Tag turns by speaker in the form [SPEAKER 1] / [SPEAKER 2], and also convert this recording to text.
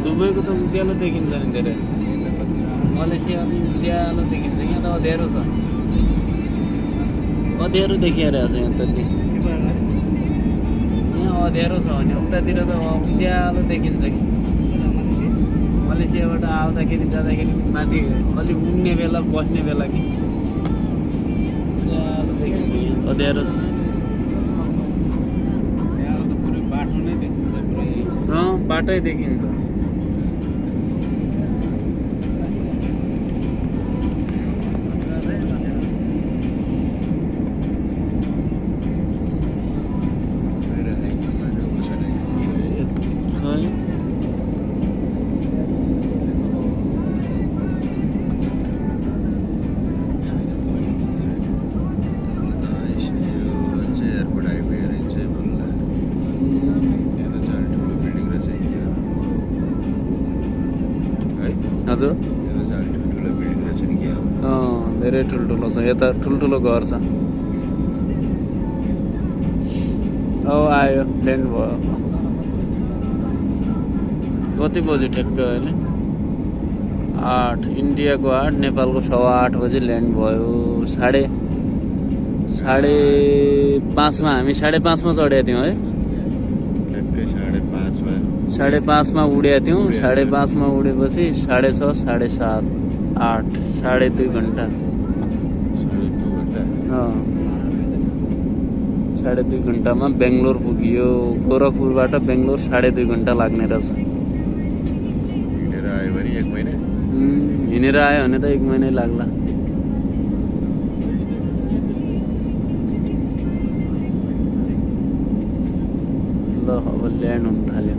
[SPEAKER 1] दुबईको त उज्यालो देखिन्छ नि धेरै मलेसिया अलि उज्यालो देखिन्छ यहाँ त अँध्यारो छ अँध्यारो देखिरहेको छ यहाँ त यहाँ अँध्यारो छ भने उतातिर त उज्यालो देखिन्छ कि मलेसियाबाट आउँदाखेरि जाँदाखेरि माथि अलि उड्ने बेला बस्ने बेला कि उज्यालो देखिन्छ यहाँ अँध्यारो छ
[SPEAKER 2] बाटो नै देखिन्छ पुरै
[SPEAKER 1] बाटै देखिन्छ हजुर धेरै ठुल्ठुलो छ यता ठुल्ठुलो घर छ आयो ल्यान्ड भयो कति बजी ठ्याक्क अहिले 8 इन्डियाको 8 नेपालको 8:15 बजी ल्यान्ड भयो 5:30 मा हामी 5:30 मा चढेका थियौँ है 5:30 मा उडेका थियौँ 5:30 मा उडेपछि 6:30 7:30 8 2.5 घन्टा 2.5 घन्टामा बेङ्गलोर पुगियो गोरखपुरबाट बेङ्गलोर 2.5 घन्टा लाग्ने रहेछ हिँडेर आयो भने त 1 महिनै लाग्ला ल अब ल्यान्ड हुन थाल्यो